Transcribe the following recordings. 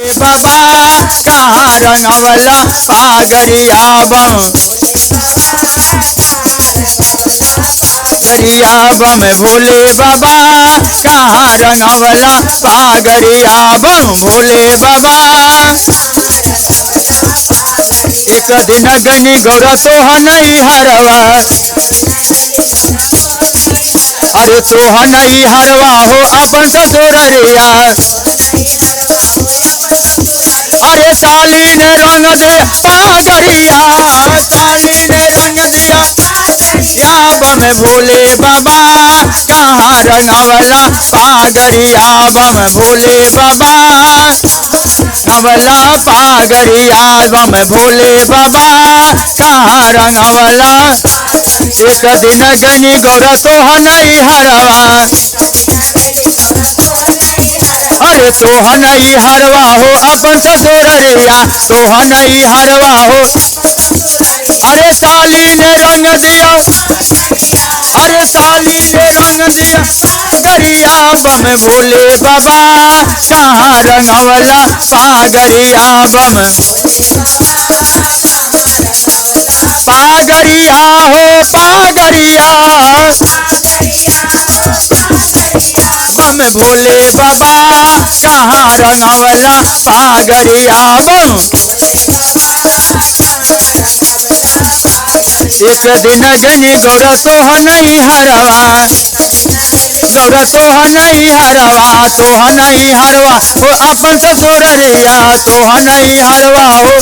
बाबा कहाँ रंगवला पागरिया बम गरिया बम भोले बाबा कहाँ रंगवला पागरिया बम भोले बाबा। एक दिन गनी गौरा तो नहीं हरवा, अरे तो नहीं हरवा हो अपन ससुररिया, अरे साली ने रंग दे पागरिया, साली ने रंग दिया या बम भोले बाबा कहाँ रंगवला पागरिया बम भोले बाबा रंगवला पागरिया बम भोले बाबा कहाँ रंगवला। एक दिन गनी गौरा तो नहीं हरवा, अरे तो नहीं हरवा हो अपन ससुररिया, तो नहीं हरवा हो, अरे साली ने रंग दिया, अरे साली ने रंग दिया गरिया बम भोले बाबा कहाँ रंगवला पागरिया बम पागरिया हो पागरिया बम भोले बाबा कहाँ रंगवला पागरिया बम। एक दिन गनी गौरा तो नहीं हरवा, गौरा तो नहीं हरवा, तो नहीं हरवा हो अपन ससुररिया, तो नहीं हरवा हो,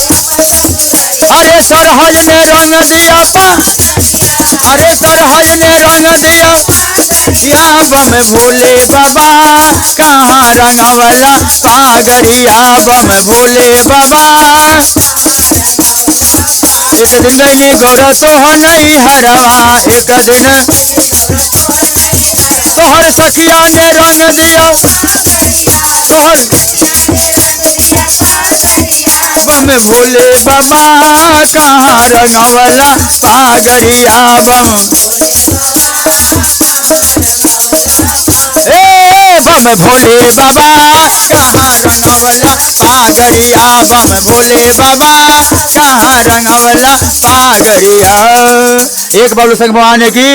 अरे सरहज ने रंग दिया अरे सरहज ने रंग दिया या बम भोले बाबा कहाँ रंगवला पागरिया बम भोले बाबा। एक दिन गनी गौरा तो नहीं हरवा, एक दिन तोहर सखिया ने रंग दिया, तोहर बम भोले बाबा कहाँ रंगवला पागरिया बम बम भोले बाबा कहाँ रंगवला पागरिया बम भोले बाबा कहाँ रंगवला पागरिया। एक बाबू संग भगवान की